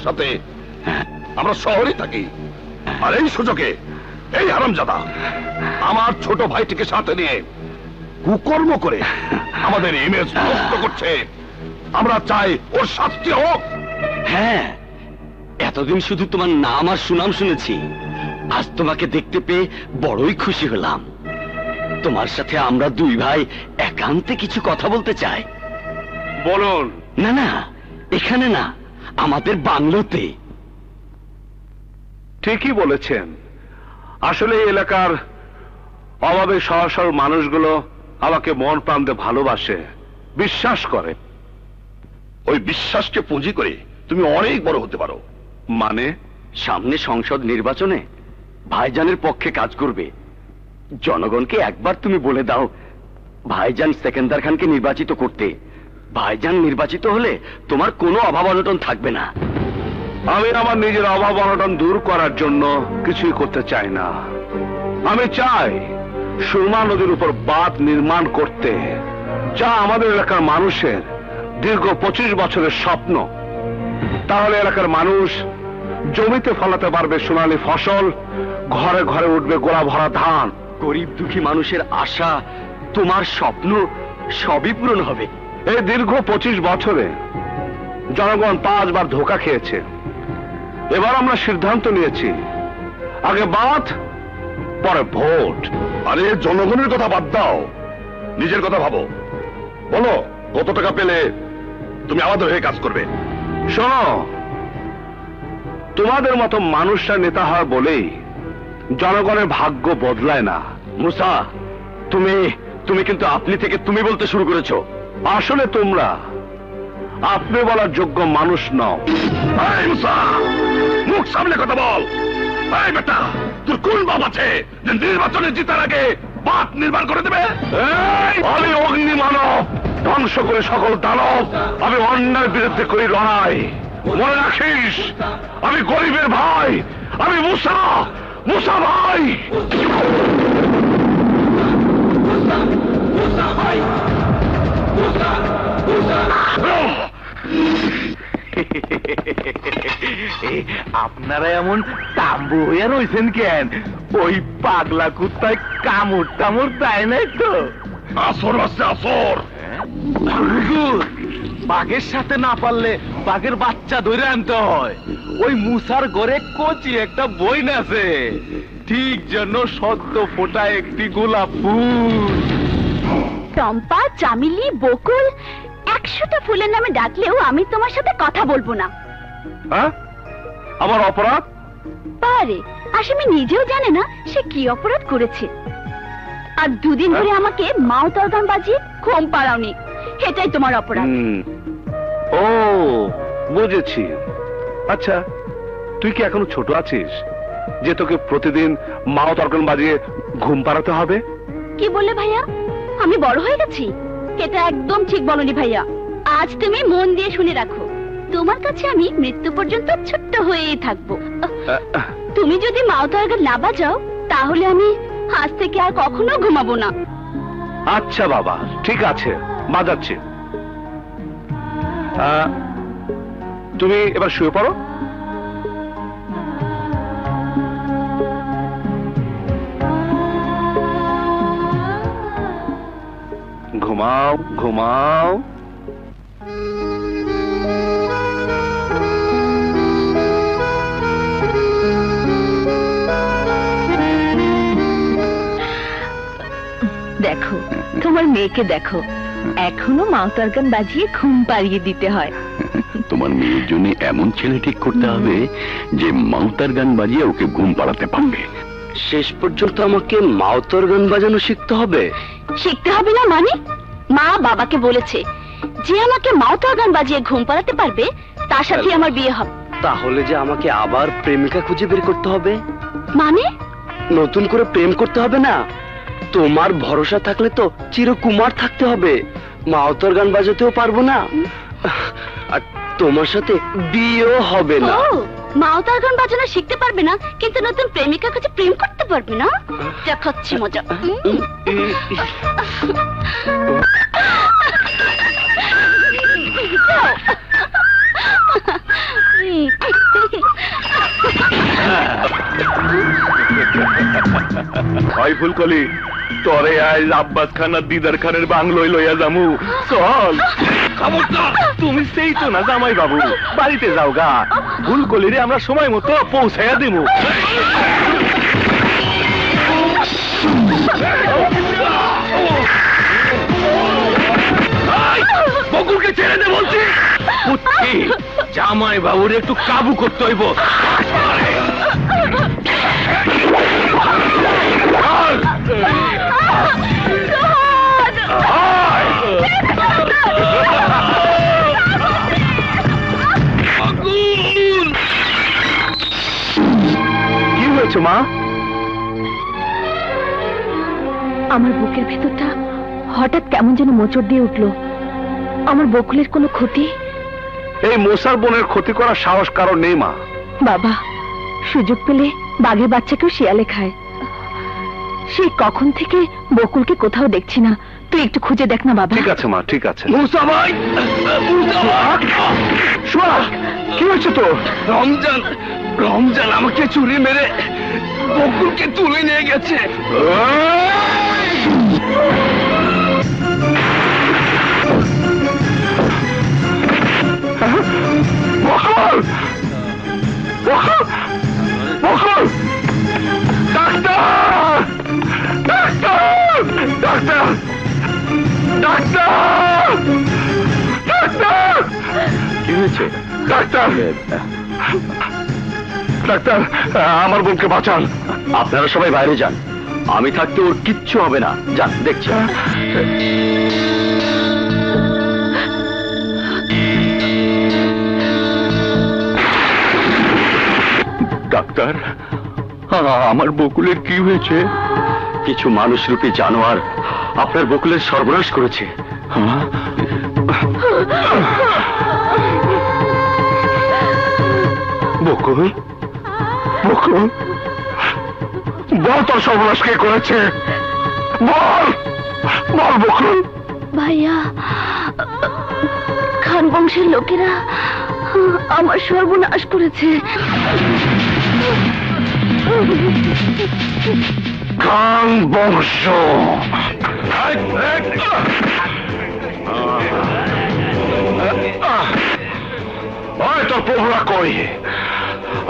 সাথে। আমরা শহরে থাকি, আর এই সুযোগে এই হারামজাদা আমার ছোট ভাইটিকে সাথে নিয়ে কুকর্ম করে আমাদের ইমেজ নষ্ট করছে। আমরা চাই ওর শাস্তি হোক। হ্যাঁ, এতদিন শুধু তোমার নাম আর সুনাম শুনেছি, আজ তোমাকে দেখতে পেয়ে বড়ই খুশি হলাম। তোমার সাথে আমরা দুই ভাই একান্তে কিছু কথা বলতে চাই। বলুন। না না, এখানে না, আমাদের বাংলোতে। ঠিকই বলেছেন। আসলে এই এলাকার অভাবে সহজ সরল মানুষগুলো আমাকে মন প্রাণ দিয়ে ভালোবাসে, বিশ্বাস করে। ওই বিশ্বাসকে পুঁজি করে তুমি অনেক বড় হতে পারো। মানে সামনে সংসদ নির্বাচনে ভাইজানের পক্ষে কাজ করবে। জনগণকে একবার তুমি বলে দাও ভাইজান সেকেন্দার খানকে নির্বাচিত করতে। ভাইজান নির্বাচিত হলে তোমার কোনো অভাব অনটন থাকবে না। আমি আমার নিজের অভাব অনটন দূর করার জন্য কিছুই করতে চাই না। আমি চাই সুরমা নদীর উপর বাঁধ নির্মাণ করতে, যা আমাদের এলাকার মানুষের দীর্ঘ 25 বছরের স্বপ্ন। তাহলে এলাকার মানুষ জমিতে ফলাতে পারবে সোনালী ফসল, ঘরে ঘরে উঠবে গোলা ভরা ধান। গরিব দুঃখী মানুষের আশা, তোমার স্বপ্ন সবই পূরণ হবে। এই দীর্ঘ 25 বছরে জনগণ 5 বার ধোঁকা খেয়েছে। এবার আমরা সিদ্ধান্ত নিয়েছি, আগে বাঁধ, পরে ভোট। আরে জনগণের কথা বাদ দাও, নিজের কথা ভাবো। বলো কত টাকা পেলে তুমি আমাদের হয়ে কাজ করবে। শোনো, তোমাদের মতো মানুষরা নেতা হয় বলেই জনগণের ভাগ্য বদলায় না। মুসা, তুমি কিন্তু আপনি থেকে তুমি বলতে শুরু করেছো। আসলে তোমরা আপনি বলার যোগ্য মানুষ নও। এই মুসা, মুখ সামনে কথা বল। এই বেটা, তোর কোন বাপ আছে যে নির্বাচনে জিতার আগে বাঁধ নির্মাণ করে দেবে? আমি অগ্নি মানব, ধ্বংস করে সকল দানব। আমি অন্যায়ের বিরুদ্ধে করি লড়াই। মনে রাখিস, আমি গরিবের ভাই। আমি মুসা, মুসা ভাই। আপনারা এমন তাম্বু হইয়া রয়েছেন কেন? ওই পাগলা কুত্তায় কামড় টামড় দেয় নাই তো? আসর আছে আসর। বাঘের সাথে না পারলে বাঘের বাচ্চা ধরে আনতে হয়। ওই মুসার ঘরে কচি একটা বইন আছে, ঠিক যেন সদ্য ফোটা একটি গোলাপ ফুল। চম্পা, চামেলি, বকুল, 100টা ফুলের নামে ডাকলেও আমি তোমার সাথে কথা বলবো না। হ্যাঁ, আমার অপরাধ? পারে আসামি নিজেও জানে না সে কি অপরাধ করেছে। আর দুদিন ধরে আমাকে মাউতার গান বাজিয়ে ঘুম পাড়াওনি, এটাই তোমার অপরাধ। ও বুঝেছি। আচ্ছা, তুই কি এখনো ছোট আছিস যে তোকে প্রতিদিন মাও তর্কন বাজিয়ে ঘুম পাড়াতে হবে? কি বললে ভাইয়া? আমি বড় হয়ে গেছি? এটা একদম ঠিক বলনি ভাইয়া। আজ তুমি মন দিয়ে শুনে রাখো, তোমার কাছে আমি মৃত্যু পর্যন্ত ছোট্ট হয়েই থাকবো। তুমি যদি মাউতার গান না বাজাও তাহলে আমি আজ থেকে আর কখনো ঘুমাবো না। আচ্ছা বাবা, ঠিক আছে, বাজাচ্ছি। তুমি এবার শুয়ে পড়ো। ঘুমাও ঘুমাও। দেখো, তোমার মেয়েকে দেখো, এখনো মাউতার গান বাজিয়ে ঘুম পাড়িয়ে দিতে হয়। তোমার মেয়ের জন্য এমন ছেলে ঠিক করতে হবে যে মাউতার গান বাজিয়ে ওকে ঘুম পাড়াতে পারবে। শেষ পর্যন্ত আমাকে মাউতার গান বাজানো শিখতে হবে? শিখতে হবে না মানে? মা বাবাকে বলেছে যে আমাকে মাউতার গান বাজিয়ে ঘুম পাড়াতে পারবে তার সাথে আমার বিয়ে হবে। তাহলে যে আমাকে আবার প্রেমিকা খুঁজে বের করতে হবে? মানে নতুন করে প্রেম করতে হবে না? তোমার ভরসা থাকলে তো চিরকুমার থাকতে হবে, মাউতার গান বাজাতেও পারবো না, আর তোমার সাথে বিয়েও হবে না। মাউতার গান বাজানো শিখতে পারবে না, কিন্তু নতুন প্রেমিকা কাছে প্রেম করতে পারবে না? দেখাচ্ছি মজা। ফুলকলি, তরে আজ আব্বাস খান আর দিদার খানের বাংলোয় লইয়া যামু, চল। তুমি সেই তো না জামাই বাবু, বাড়িতে যাও গা, ফুলকলিরে আমরা সময় মতো পৌঁছাইয়া দিব। বকুলকে ছেড়ে দে বলছি। জামাই বাবুর একটু কাবু করতে হইব। কি হয়েছে মা? আমার বুকের ভেতরটা হঠাৎ কেমন যেন মোচড় দিয়ে উঠলো। আমার বকুলের কোনো ক্ষতি? এই মোসার বোনের ক্ষতি করার সাহস কারণ নেই মা। বাবা, সুযোগ পেলে বাঘের বাচ্চাকেও শিয়ালে খায়। সে কখন থেকে বকুলকে কোথাও দেখছি না, তুই একটু খুঁজে দেখ না বাবা। ঠিক আছে মা, ঠিক আছে। মুসা ভাই, সোহাগ, কি হয়েছে তো? রমজান, রমজান আমাকে চুরি মেরে বকুলকে তুলে নিয়ে গেছে। Bakul! Bakul! Bakul! Doctor! Doctor! Doctor! Doctor! Doctor! কি হয়েছে? ডাক্তার! ডাক্তার, আমার বোনকে বাঁচান। আপনারা সবাই বাইরে যান, আমি থাকতে ওর কিচ্ছু হবে না। যান, দেখছি। ডাক্তার, আমার বকুলের কি হয়েছে? কিছু মানুষরূপী জানোয়ার আপনার বকুলের সর্বনাশ করেছে। বকুল, বকুল, বল তোর সর্বনাশ কে করেছে? বল, বল বকুল। ভাইয়া, খান বংশের লোকেরা আমার সর্বনাশ করেছে। খান বংশ? তোর প্রভুরা কই?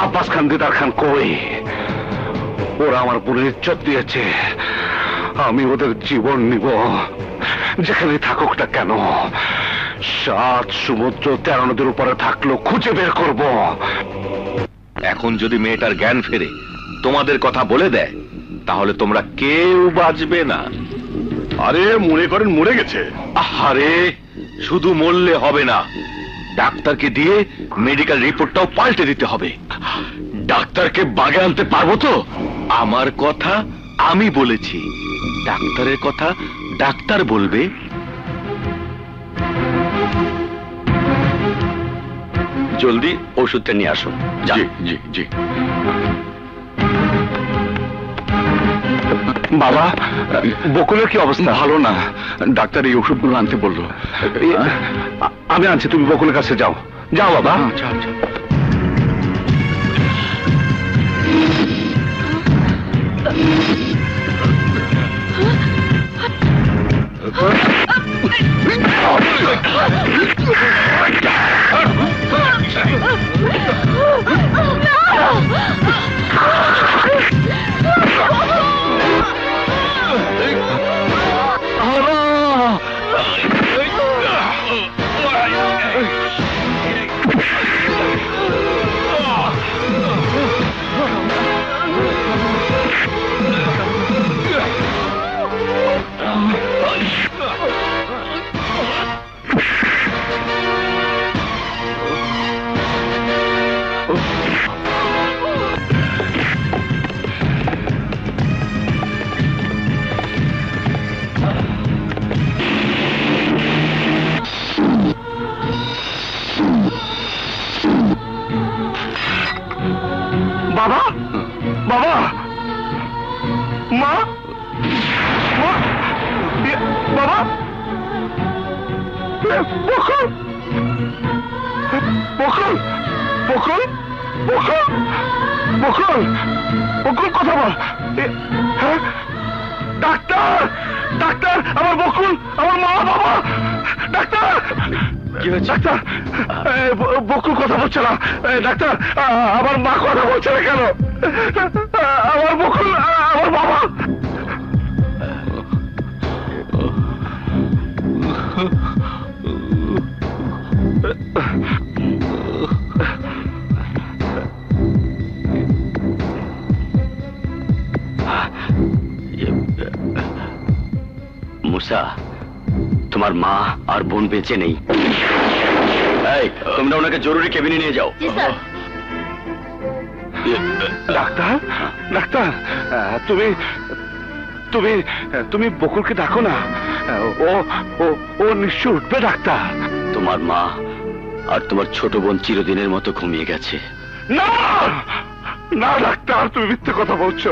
আব্বাস খান, দিদার খান কই? ওরা আমার বোনের ইজ্জত দিয়েছে, আমি ওদের জীবন নিব, যেখানে থাকুক না কেন। 7 সমুদ্র 13 নদীর উপরে থাকলো খুঁজে বের করব। এখন যদি মেয়েটার জ্ঞান ফেরে তোমাদের কথা বলে দেয়, তাহলে তোমরা কেউ বাঁচবে না। আরে মনে করেন মরে গেছে। আরে শুধু মরলে হবে না, ডাক্তারকে দিয়ে মেডিকেল রিপোর্টটাও পাল্টে দিতে হবে। ডাক্তারকে বাগে আনতে পারবো তো? আমার কথা আমি বলেছি, ডাক্তারের কথা ডাক্তার বলবে। জলদি ওষুধটা নিয়ে আসুন। জি জি জি। বাবা, বকুলের কি অবস্থা? ভালো না, ডাক্তার এই ওষুধগুলো আনতে বললো। আমি আনছি, তুমি বকুলের কাছে যাও। যাও বাবা। আচ্ছা আচ্ছা। বাবা, বাবা, মা, মা, বাবা, বকুল, বকুল, বকুল, বকুল, বকুল, বকুল, কথা বল। হ্যাঁ, ডাক্তার ডাক্তার আমার বকুল আমার মা বাবা ডাক্তার কি হয়েছে? ডাক্তার বকুল কথা বলছে না ডাক্তার আমার মা কথা বলছে না কেন আমার বকুল আমার বাবা মুসা, তোমার মা আর বোন বেঁচে নেই। এই, তোমরা ওনাকে জরুরি কেবিনে নিয়ে যাও। জি স্যার। ডাক্তার ডাক্তার তুমি তুমি তুমি বকুলকে ডাকো না ও ও ও নিশ্চয় উঠবে ডাক্তার তোমার মা আর তোমার ছোট বোন চিরদিনের মতো ঘুমিয়ে গেছে। না না ডাক্তার তুমি মিথ্যে কথা বলছো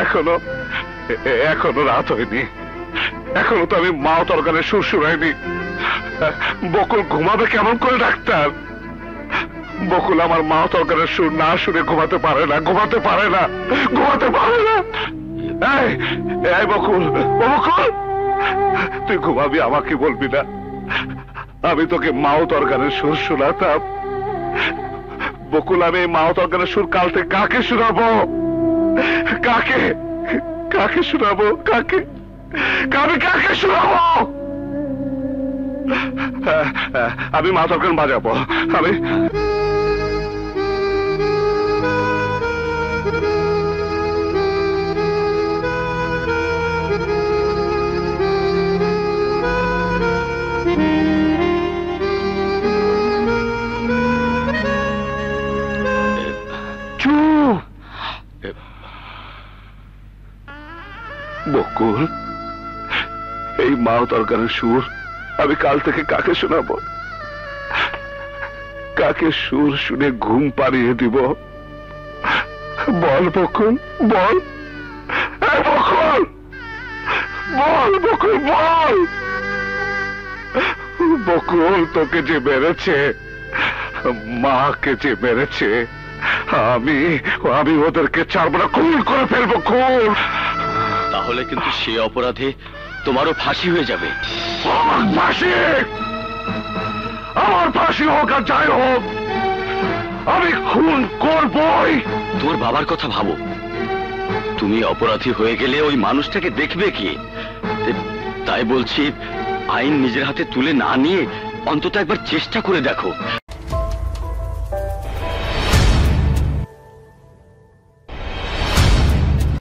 এখনো এখনো রাত হয়নি এখনো তো আমি মা তরকারের সুর শুনাইনি বকুল ঘুমাবে কেমন করে ডাক্তার বকুল আমার মা তরকারের সুর না শুনে ঘুমাতে পারে না ঘুমাতে পারে না ঘুমাতে পারে না এই এই বকুল ও বকুল তুই ঘুমাবি আমাকে বলবি না আমি তোকে মাও তরকারের সুর শোনাতাম বকুল আমি মাও তরকারের সুর কাল থেকে কাকে শোনাবো কাকে কাকে শোনাবো কাকে আমি কাকে শোনাবো আমি মা তরকার বাজাবো আমি বকুল এই মাও তরকারের সুর আমি কাল থেকে কাকে শোনাবো কাকে সুর শুনে ঘুম পাড়িয়ে দিব বল বকুল বল বকুল বল বকুল বল বকুল তোকে যে মেরেছে মাকে যে মেরেছে আমি আমি ওদেরকে ছাড়বো না খুন করে ফেলবো খুন তাহলে কিন্তু সে অপরাধে তোমারও ফাঁসি হয়ে যাবে। আমার ফাঁসি আমার ফাঁসি হোক আর যাই হোক আমি খুন করবই। তোর বাবার কথা ভাবো, তুমি অপরাধী হয়ে গেলে ওই মানুষটাকে দেখবে কি? তাই বলছি আইন নিজের হাতে তুলে না নিয়ে অন্তত একবার চেষ্টা করে দেখো।